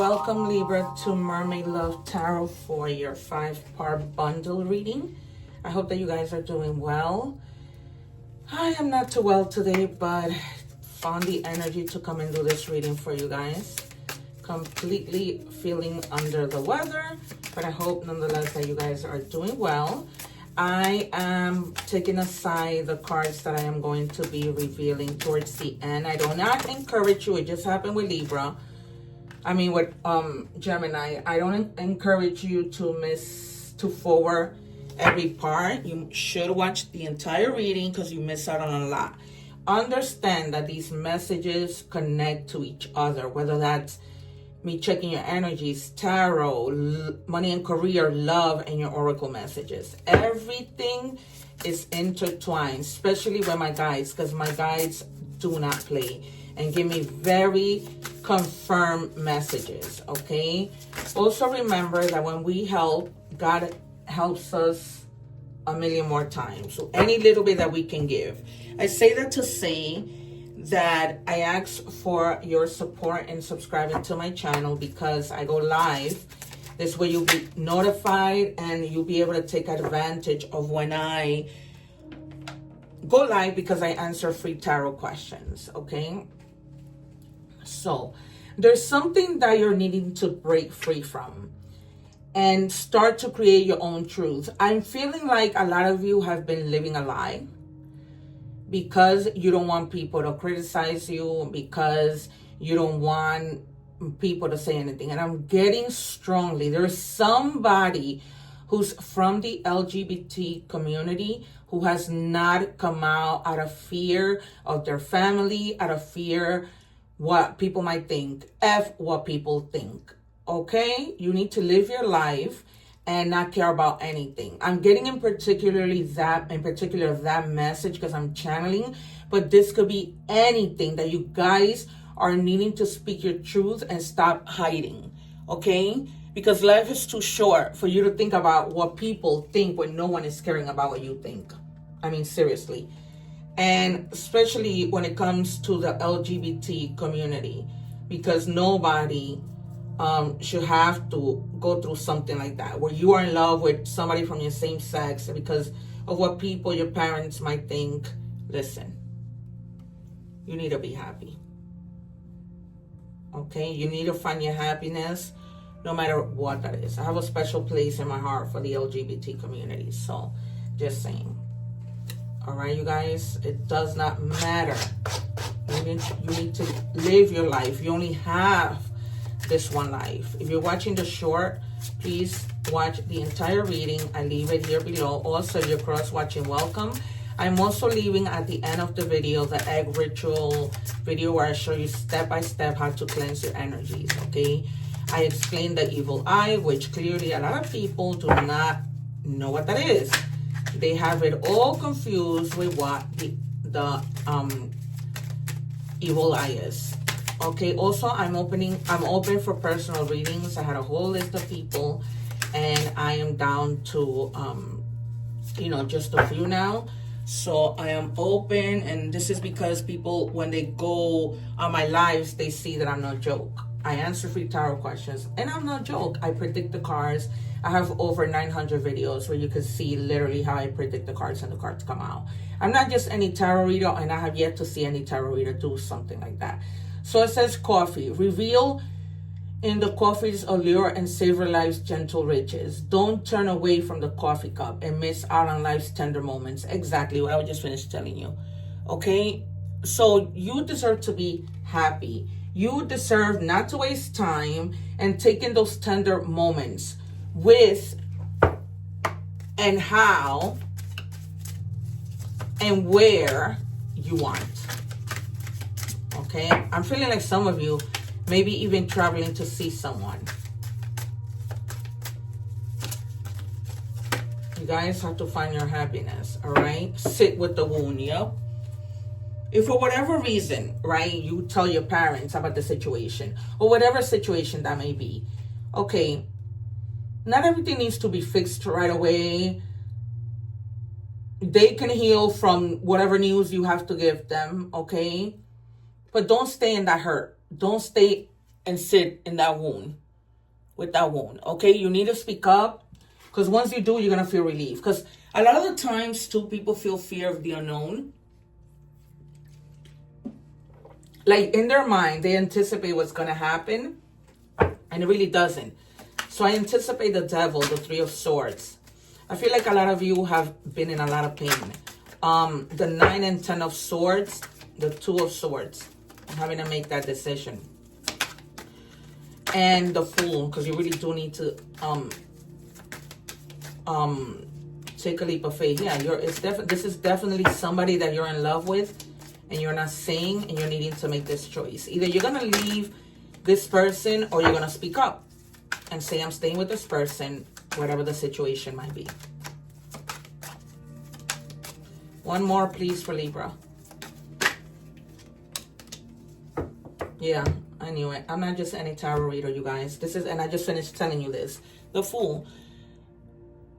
Welcome, Libra, to Mermaid Love Tarot for your 5-part bundle reading. I hope that you guys are doing well. I am not too well today, but found the energy to come and do this reading for you guys. Completely feeling under the weather, but I hope nonetheless that you guys are doing well. I am taking aside the cards that I am going to be revealing towards the end. I do not encourage you, it just happened with Libra. With Gemini, I don't encourage you to forward every part. You should watch the entire reading because you miss out on a lot. Understand that these messages connect to each other, whether that's me checking your energies, tarot, money and career, love, and your oracle messages. Everything is intertwined, especially with my guides, because my guides do not play and give me very confirmed messages, okay? Also remember that when we help, God helps us a million more times. So any little bit that we can give. I say that to say that I ask for your support in subscribing to my channel because I go live. This way you'll be notified and you'll be able to take advantage of when I go live because I answer free tarot questions, okay? So there's something that you're needing to break free from and start to create your own truth. I'm feeling like a lot of you have been living a lie because you don't want people to criticize you, because you don't want people to say anything. And I'm getting strongly, there's somebody who's from the LGBT community who has not come out of fear of their family, out of fear what people might think, what people think, okay? You need to live your life and not care about anything. I'm getting in particular that message because I'm channeling, but this could be anything that you guys are needing to speak your truth and stop hiding, okay? Because life is too short for you to think about what people think when no one is caring about what you think. Seriously. And especially when it comes to the LGBT community, because nobody should have to go through something like that, where you are in love with somebody from your same sex because of what people, your parents might think. Listen, you need to be happy. Okay? You need to find your happiness no matter what that is. I have a special place in my heart for the LGBT community. So, just saying. All right, you guys, it does not matter. You need to live your life. You only have this one life. If you're watching the short, please watch the entire reading. I leave it here below. Also, if you're cross-watching, welcome. I'm also leaving at the end of the video the egg ritual video where I show you step-by-step how to cleanse your energies, okay? I explain the evil eye, which clearly a lot of people do not know what that is. They have it all confused with what the evil eye is. Okay, also I'm open for personal readings. I had a whole list of people and I am down to just a few now. So I am open, and this is because people, when they go on my lives, they see that I'm no joke. I answer free tarot questions and I'm not joke. I predict the cards. I have over 900 videos where you can see literally how I predict the cards and the cards come out. I'm not just any tarot reader, and I have yet to see any tarot reader do something like that. So it says coffee. Reveal in the coffee's allure and savor life's gentle riches. Don't turn away from the coffee cup and miss out on life's tender moments. Exactly what I just finished telling you. Okay? So you deserve to be happy. You deserve not to waste time and take in those tender moments with and how and where you want. Okay? I'm feeling like some of you maybe even traveling to see someone. You guys have to find your happiness, all right? Sit with the wound, yeah? If for whatever reason, right, you tell your parents about the situation, or whatever situation that may be, okay, not everything needs to be fixed right away. They can heal from whatever news you have to give them, okay? But don't stay in that hurt. Don't stay and sit in that wound, with that wound, okay? You need to speak up, because once you do, you're going to feel relief. Because a lot of the times, too, people feel fear of the unknown. Like, in their mind, they anticipate what's going to happen, and it really doesn't. So I anticipate the devil, the Three of Swords. I feel like a lot of you have been in a lot of pain. The 9 and 10 of Swords, the 2 of Swords, having to make that decision. And the Fool, because you really do need to take a leap of faith. Yeah, this is definitely somebody that you're in love with, and you're not saying, and you're needing to make this choice. Either you're gonna leave this person, or you're gonna speak up and say, I'm staying with this person, whatever the situation might be. One more, please, for Libra. Yeah, I knew it. I'm not just any tarot reader, you guys. This is, and I just finished telling you this. The Fool.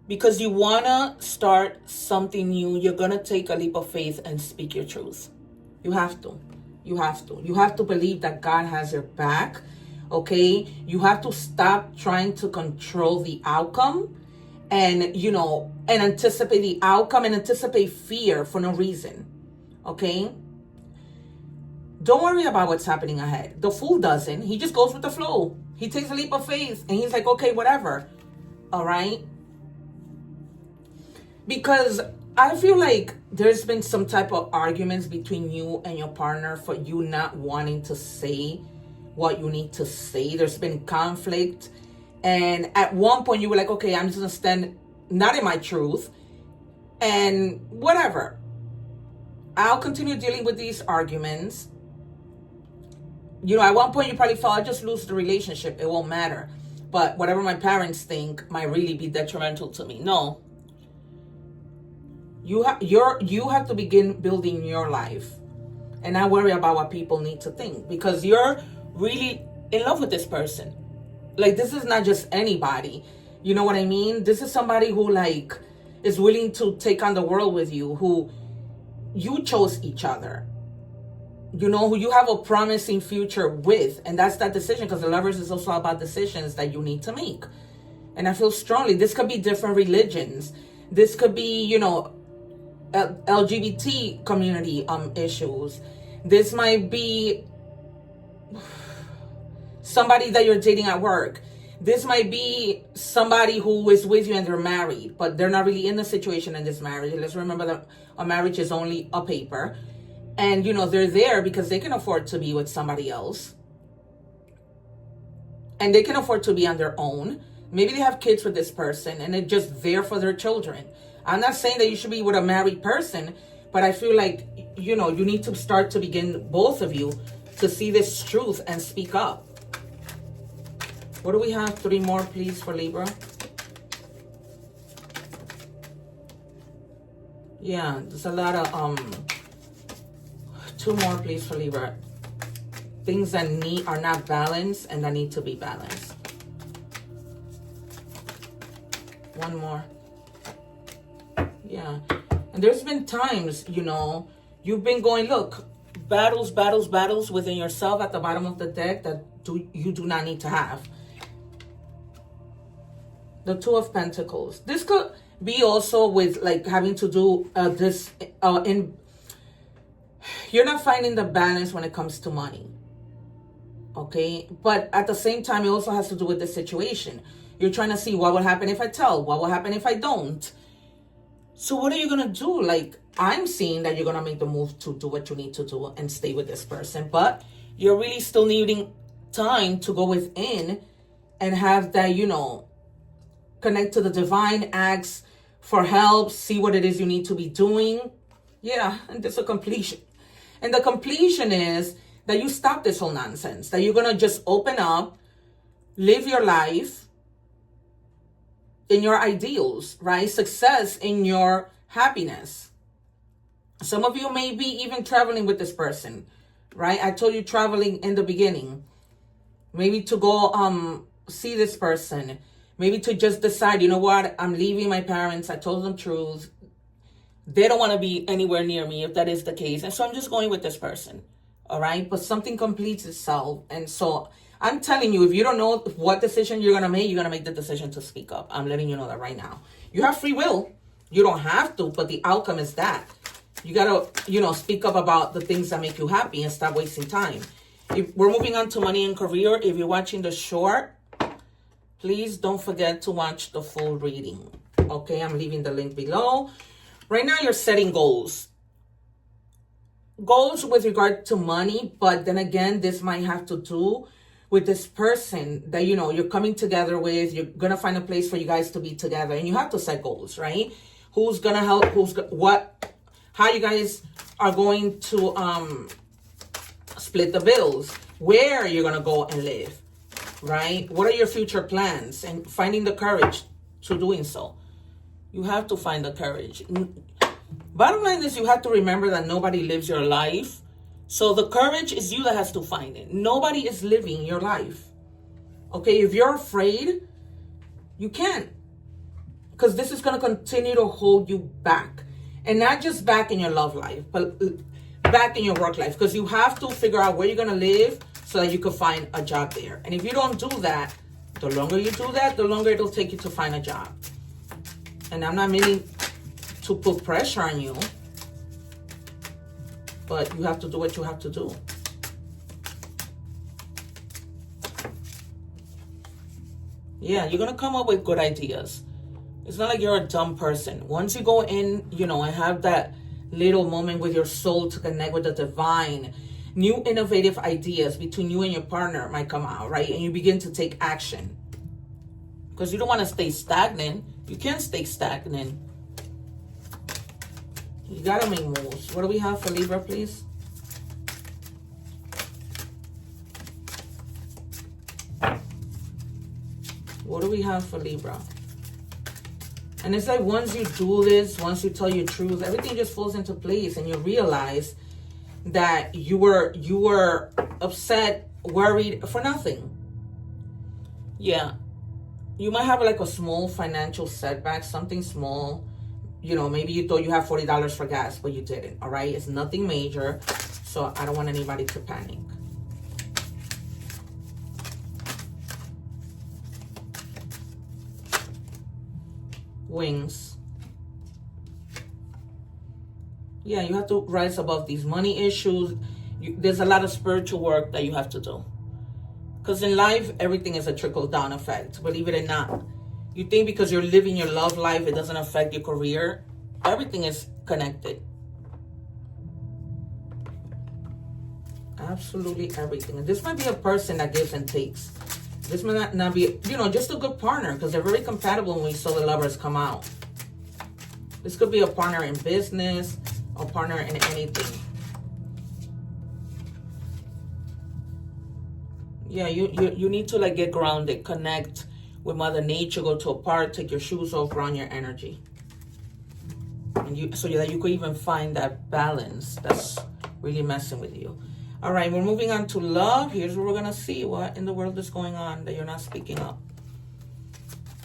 Because you want to start something new, you're going to take a leap of faith and speak your truth. You have to. You have to. You have to believe that God has your back, okay? You have to stop trying to control the outcome and, you know, and anticipate the outcome and anticipate fear for no reason, okay? Don't worry about what's happening ahead. The Fool doesn't. He just goes with the flow. He takes a leap of faith and he's like, okay, whatever, all right? Because I feel like there's been some type of arguments between you and your partner for you not wanting to say what you need to say. There's been conflict. And at one point you were like, okay, I'm just going to stand not in my truth and whatever. I'll continue dealing with these arguments. You know, at one point you probably felt, I'll just lose the relationship. It won't matter. But whatever my parents think might really be detrimental to me. No. You have to begin building your life and not worry about what people need to think, because you're really in love with this person. Like, this is not just anybody. You know what I mean? This is somebody who, like, is willing to take on the world with you, who you chose each other. You know, who you have a promising future with. And that's that decision, because the Lovers is also about decisions that you need to make. And I feel strongly, this could be different religions. This could be, you know, LGBT community issues. This might be somebody that you're dating at work. This might be somebody who is with you and they're married, but they're not really in the situation in this marriage. Let's remember that a marriage is only a paper. And, you know, they're there because they can afford to be with somebody else. And they can afford to be on their own. Maybe they have kids with this person and they're just there for their children. I'm not saying that you should be with a married person, but I feel like, you know, you need to start to begin, both of you, to see this truth and speak up. What do we have? 3 more, please, for Libra. Yeah, there's a lot of, 2 more, please, for Libra. Things that are not balanced and that need to be balanced. 1 more. Yeah. And there's been times, you know, you've been going, look, battles within yourself at the bottom of the deck that you do not need to have. The 2 of Pentacles. This could be also with, like, having to do you're not finding the balance when it comes to money. Okay? But at the same time, it also has to do with the situation. You're trying to see what will happen if I tell, what will happen if I don't. So what are you going to do? Like, I'm seeing that you're going to make the move to do what you need to do and stay with this person. But you're really still needing time to go within and have that, you know, connect to the divine, ask for help, see what it is you need to be doing. Yeah, and there's a completion. And the completion is that you stop this whole nonsense, that you're going to just open up, live your life in your ideals, right? Success in your happiness. Some of you may be even traveling with this person, right? I told you traveling in the beginning. Maybe to go see this person. Maybe to just decide, you know what? I'm leaving my parents. I told them truth. They don't want to be anywhere near me if that is the case. And so I'm just going with this person, all right? But something completes itself. And so I'm telling you, if you don't know what decision you're going to make, you're going to make the decision to speak up. I'm letting you know that right now. You have free will. You don't have to, but the outcome is that. You got to, speak up about the things that make you happy and stop wasting time. If we're moving on to money and career. If you're watching the short, please don't forget to watch the full reading. Okay, I'm leaving the link below. Right now, you're setting goals. Goals with regard to money, but then again, this might have to do with this person that, you're coming together with. You're going to find a place for you guys to be together, and you have to set goals, right? Who's going to help, how you guys are going to split the bills, where you're going to go and live, right? What are your future plans, and finding the courage to doing so. You have to find the courage. Bottom line is, you have to remember that nobody lives your life. So the courage is you that has to find it. Nobody is living your life. Okay, if you're afraid, you can't. Because this is going to continue to hold you back. And not just back in your love life, but back in your work life. Because you have to figure out where you're going to live so that you can find a job there. And if you don't do that, the longer you do that, the longer it'll take you to find a job. And I'm not meaning to put pressure on you, but you have to do what you have to do. Yeah, you're going to come up with good ideas. It's not like you're a dumb person. Once you go in, and have that little moment with your soul to connect with the divine, new innovative ideas between you and your partner might come out, right? And you begin to take action. Because you don't want to stay stagnant. You can't stay stagnant. You got to make moves. What do we have for Libra, please? What do we have for Libra? And it's like once you do this, once you tell your truth, everything just falls into place, and you realize that you were upset, worried for nothing. Yeah. You might have like a small financial setback, something small. Maybe you thought you had $40 for gas, but you didn't, all right? It's nothing major, so I don't want anybody to panic. Wings. Yeah, you have to rise above these money issues. There's a lot of spiritual work that you have to do. Because in life, everything is a trickle-down effect, believe it or not. You think because you're living your love life, it doesn't affect your career. Everything is connected. Absolutely everything. And this might be a person that gives and takes. This might not be, just a good partner, because they're very compatible when we saw the Lovers come out. This could be a partner in business, a partner in anything. Yeah, you need to get grounded, connect with Mother Nature, go to a park, take your shoes off, ground your energy. And so that you could even find that balance that's really messing with you. All right, we're moving on to love. Here's what we're going to see. What in the world is going on that you're not speaking up?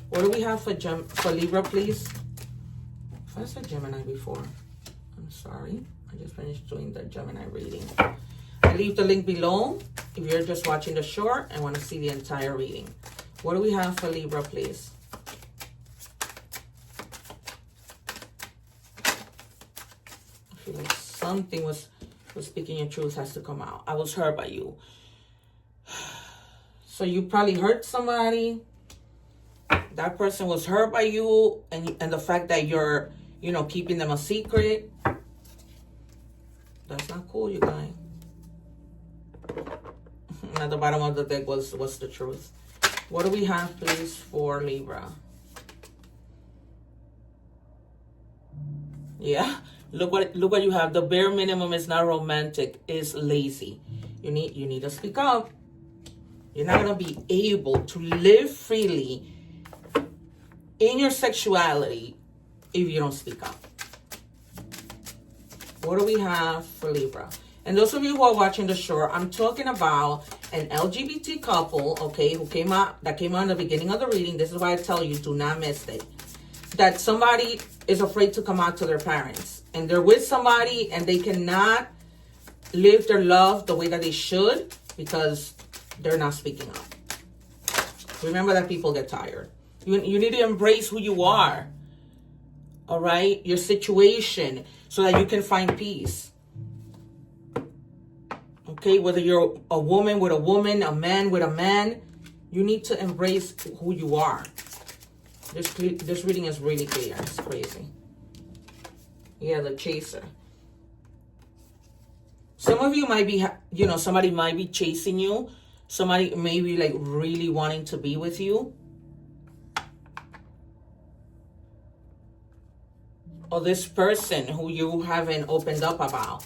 What do we have for Libra, please? I said Gemini before. I'm sorry. I just finished doing the Gemini reading. I leave the link below if you're just watching the short and want to see the entire reading. What do we have for Libra, please? I feel like something was speaking your truth has to come out. I was hurt by you. So you probably hurt somebody. That person was hurt by you, and the fact that you're, keeping them a secret. That's not cool, you guys. At the bottom of the deck was the truth. What do we have, please, for Libra? Yeah, look what you have. The bare minimum is not romantic, it's lazy. You need to speak up. You're not gonna be able to live freely in your sexuality if you don't speak up. What do we have for Libra? And those of you who are watching the show, I'm talking about an LGBT couple, okay, that came out in the beginning of the reading. This is why I tell you, do not miss it. That somebody is afraid to come out to their parents. And they're with somebody and they cannot live their love the way that they should because they're not speaking up. Remember that people get tired. You need to embrace who you are. All right? Your situation, so that you can find peace. Okay? Whether you're a woman with a woman, a man with a man, you need to embrace who you are. This reading is really clear. It's crazy. Yeah, the chaser. Some of you might be, you know, somebody might be chasing you. Somebody may be like really wanting to be with you. Or this person who you haven't opened up about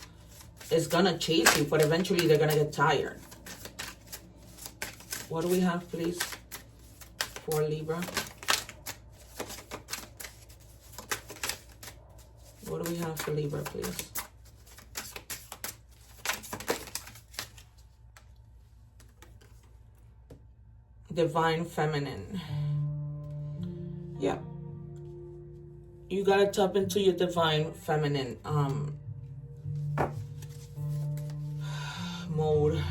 is gonna chase you, but eventually they're gonna get tired. What do we have, please, for Libra? What do we have for Libra, please? Divine feminine. Yeah. You gotta tap into your divine feminine mode.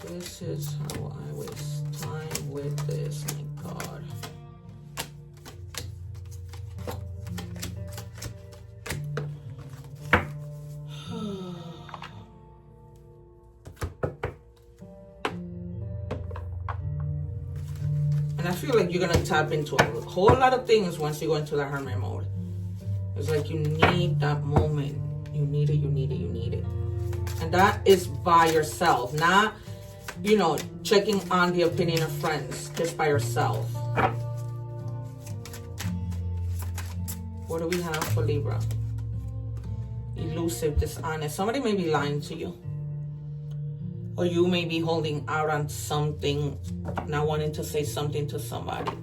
This is how I waste time with this, my God. And I feel like you're gonna tap into a whole lot of things once you go into the hermit mode. It's like you need that moment. You need it, you need it, you need it. And that is by yourself, not, you know, checking on the opinion of friends, just by yourself. What do we have for Libra? Elusive, dishonest. Somebody may be lying to you. Or you may be holding out on something, not wanting to say something to somebody.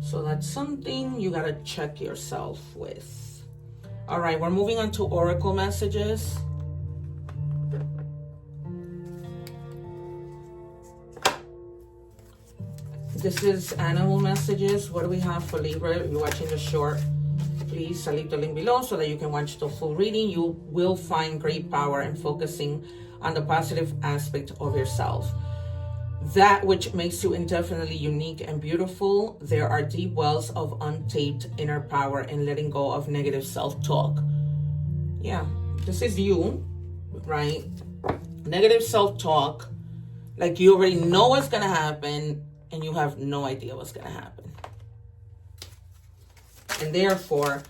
So that's something you gotta check yourself with. All right, we're moving on to oracle messages. This is animal messages. What do we have for Libra? If you're watching the short, please, I'll leave the link below so that you can watch the full reading. You will find great power in focusing on the positive aspect of yourself. That which makes you indefinitely unique and beautiful. There are deep wells of untapped inner power in letting go of negative self-talk. Yeah, this is you, right? Negative self-talk, like you already know what's going to happen and you have no idea what's going to happen. And therefore,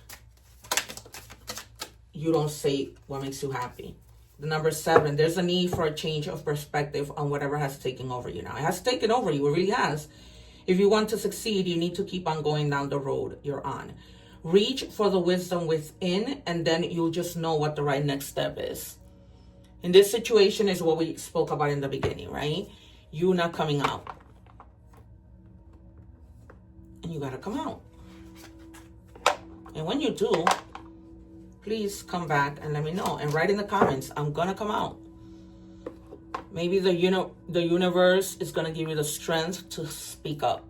you don't say what makes you happy. The number 7, there's a need for a change of perspective on whatever has taken over you now. It has taken over you. It really has. If you want to succeed, you need to keep on going down the road you're on. Reach for the wisdom within, and then you'll just know what the right next step is. In this situation is what we spoke about in the beginning, right? You not coming out. And you got to come out. And when you do, please come back and let me know. And write in the comments, I'm going to come out. Maybe the universe is going to give you the strength to speak up.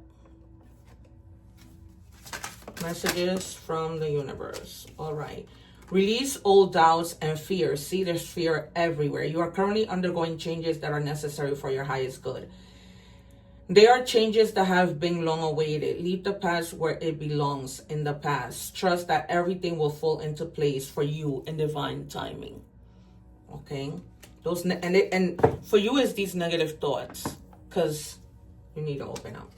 Messages from the universe. All right. Release old doubts and fears. See, there's fear everywhere. You are currently undergoing changes that are necessary for your highest good. They are changes that have been long awaited. Leave the past where it belongs, in the past. Trust that everything will fall into place for you in divine timing. Okay? And for you is these negative thoughts, because you need to open up.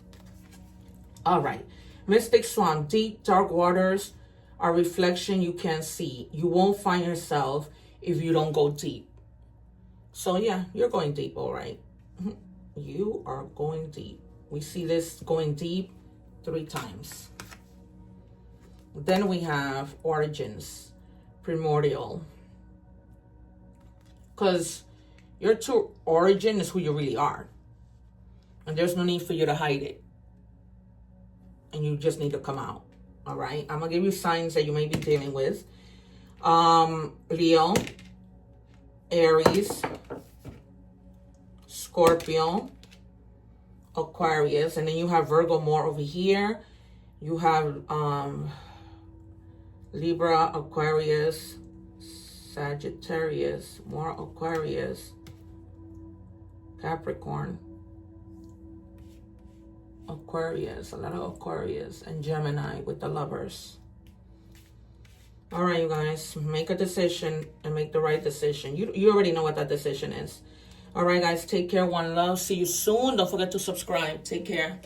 All right. Mystic Swan. Deep, dark waters are reflection you can't see. You won't find yourself if you don't go deep. So yeah, you're going deep, all right. You are going deep. We see this going deep 3 times. Then we have origins, primordial. Because your true origin is who you really are. And there's no need for you to hide it. And you just need to come out. All right. I'm going to give you signs that you may be dealing with. Leo, Aries, Scorpio, Aquarius, and then you have Virgo more over here. You have Libra, Aquarius, Sagittarius, more Aquarius, Capricorn, Aquarius, a lot of Aquarius, and Gemini with the Lovers. All right, you guys, make a decision and make the right decision. You already know what that decision is. All right, guys, take care. One love. See you soon. Don't forget to subscribe. Take care.